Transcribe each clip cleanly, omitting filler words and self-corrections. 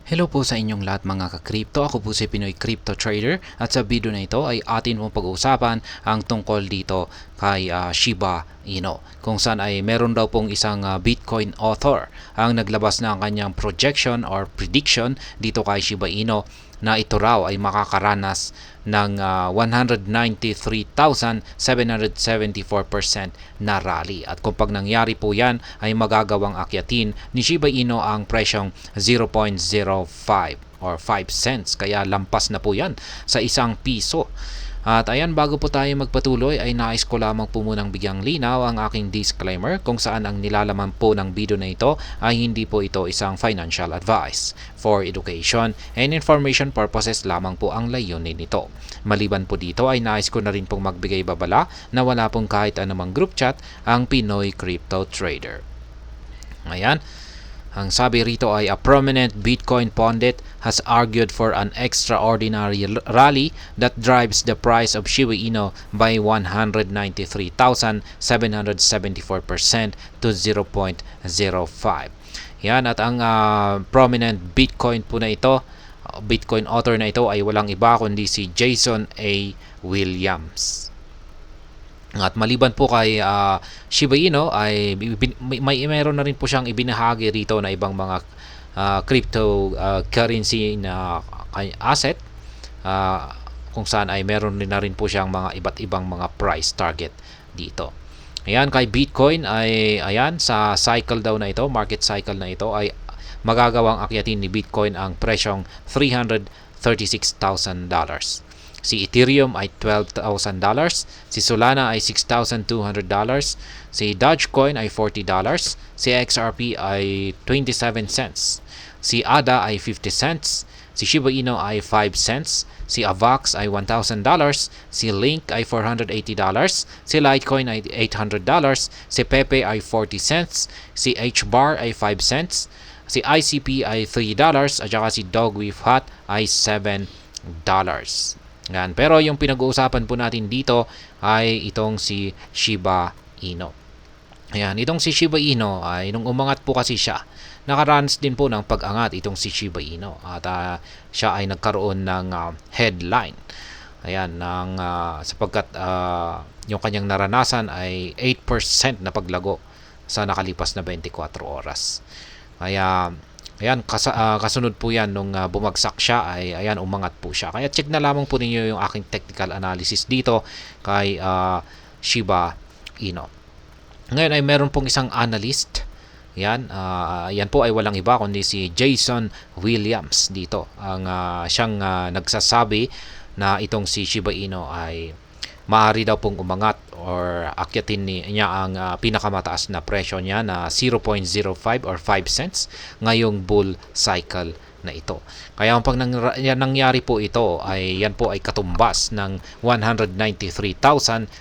Hello po sa inyong lahat mga ka-crypto. Ako po si Pinoy Crypto Trader at sa video na ito ay atin pong pag-uusapan ang tungkol dito kay Shiba Inu, kung saan ay meron daw pong isang Bitcoin author ang naglabas ng kanyang projection or prediction dito kay Shiba Inu na ito raw ay makakaranas ng 193,774% na rally. At kung pag nangyari po yan ay magagawang akyatin ni Shiba Inu ang presyong 0.05 or 5 cents. Kaya lampas na po yan sa ₱1. At ayan, bago po tayo magpatuloy ay nais ko lamang po munang bigyang linaw ang aking disclaimer kung saan ang nilalaman po ng video na ito ay hindi po ito isang financial advice. For education and information purposes lamang po ang layunin nito. Maliban po dito ay nais ko na rin pong magbigay babala na wala pong kahit anumang group chat ang Pinoy Crypto Trader. Ayan. Ang sabi rito ay a prominent Bitcoin pundit has argued for an extraordinary rally that drives the price of Shiba Inu by 193,774% to 0.05. Yan, at ang prominent Bitcoin po na ito, Bitcoin author na ito ay walang iba kundi si Jason A. Williams. At maliban po kay Shiba Inu ay mayroon na rin po siyang ibinahagi rito na ibang mga cryptocurrency na asset, kung saan ay meron na rin po siyang mga iba't ibang mga price target dito. Ayan, kay Bitcoin ay ayan, sa cycle daw na ito, market cycle na ito ay magagawang akyatin ni Bitcoin ang presyong $336,000. Si Ethereum ay $12,000, si Solana ay $6,200, si Dogecoin ay $40, si XRP ay 27 cents, si ADA ay 50 cents, si Shiba Inu ay 5 cents, si AVAX ay $1,000, si Link ay $480, si Litecoin ay $800, si Pepe ay 40 cents, si HBAR ay 5 cents, si ICP ay $3 at saka si Dogwifhat Hut ay $7. Yan. Pero yung pinag-uusapan po natin dito ay itong si Shiba Inu. Ayan, itong si Shiba Inu ay nung umangat po kasi siya, nakaranas din po ng pag-angat itong si Shiba Inu at siya ay nagkaroon ng headline. Ayan, sapagkat yung kanyang naranasan ay 8% na paglago sa nakalipas na 24 oras. Kaya ayan, kasunod po yan nung bumagsak siya ay ayan, umangat po siya. Kaya check na lamang po ninyo yung aking technical analysis dito kay Shiba Inu. Ngayon ay meron pong isang analyst. Yan, yan po ay walang iba kundi si Jason Williams dito. Ang siyang nagsasabi na itong si Shiba Inu ay maaari daw pong umangat or akyatin niya ang pinakamataas na presyo niya na 0.05 or 5 cents ngayong bull cycle na ito. Kaya pag nangyari po ito ay yan po ay katumbas ng 193,774%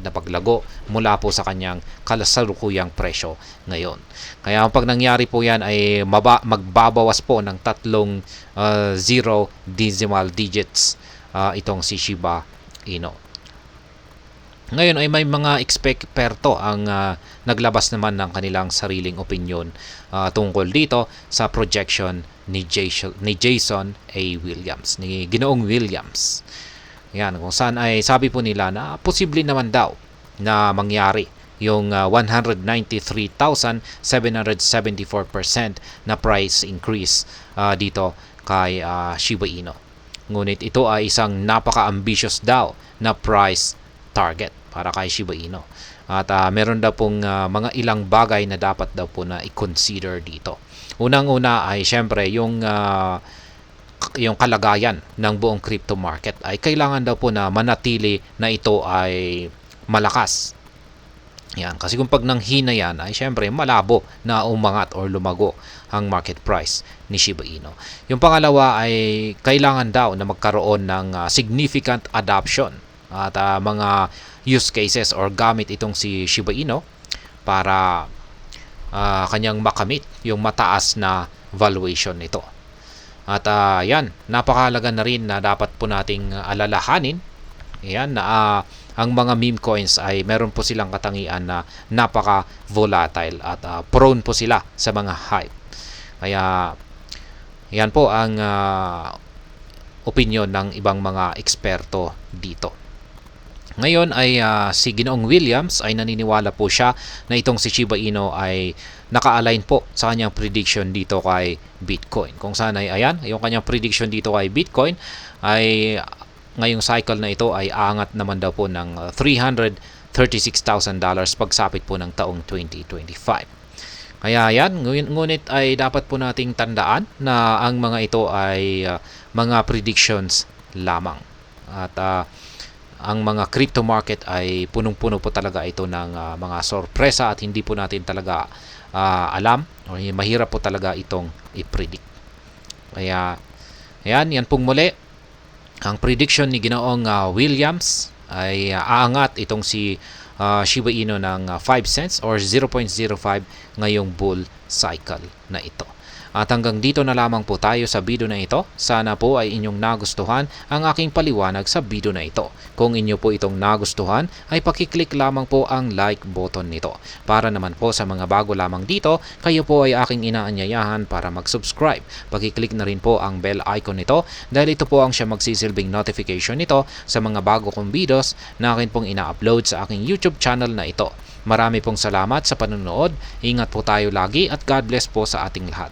na paglago mula po sa kanyang kasalukuyang presyo ngayon. Kaya pag nangyari po yan ay magbabawas po ng 3 zero decimal digits itong si Shiba Inu. Ngayon ay may mga eksperto ang naglabas naman ng kanilang sariling opinion tungkol dito sa projection ni Jason A. Williams, ni Ginoong Williams. Yan, kung saan ay sabi po nila na posible naman daw na mangyari yung 193,774% na price increase dito kay Shiba Inu. Ngunit ito ay isang napaka-ambitious daw na price target para kay Shiba Inu. At meron daw pong mga ilang bagay na dapat daw po na i-consider dito. Unang-una ay syempre yung kalagayan ng buong crypto market ay kailangan daw po na manatili na ito ay malakas. Yan, kasi kung pag nanghina yan ay syempre malabo na umangat or lumago ang market price ni Shiba Inu. Yung pangalawa ay kailangan daw na magkaroon ng significant adoption at mga use cases or gamit itong si Shiba Inu para kanyang makamit yung mataas na valuation nito. At yan, napakahalaga na rin na dapat po nating alalahanin yan na ang mga meme coins ay meron po silang katangian na napaka volatile at prone po sila sa mga hype. Kaya yan po ang opinion ng ibang mga eksperto dito. Ngayon ay si Ginoong Williams ay naniniwala po siya na itong si Shiba Inu ay naka-align po sa kanyang prediction dito kay Bitcoin. Kung saan ay ayan, yung kanyang prediction dito kay Bitcoin ay ngayong cycle na ito ay aangat naman daw po ng $336,000 pagsapit po ng taong 2025. Kaya yan, ngunit ay dapat po nating tandaan na ang mga ito ay mga predictions lamang. At ang mga crypto market ay punong-puno po talaga ito ng mga sorpresa at hindi po natin talaga alam o mahirap po talaga itong i-predict. Kaya yan pong muli ang prediction ni Ginoong Williams ay aangat itong si Shiba Inu ng 5 cents or 0.05 ngayong bull cycle na ito. At hanggang dito na lamang po tayo sa video na ito. Sana po ay inyong nagustuhan ang aking paliwanag sa video na ito. Kung inyo po itong nagustuhan, ay pakiclick lamang po ang like button nito. Para naman po sa mga bago lamang dito, kayo po ay aking inaanyayahan para mag-subscribe. Pakiclick na rin po ang bell icon nito dahil ito po ang siya magsisilbing notification nito sa mga bago kong videos na akin pong ina-upload sa aking YouTube channel na ito. Marami pong salamat sa panonood. Ingat po tayo lagi at God bless po sa ating lahat.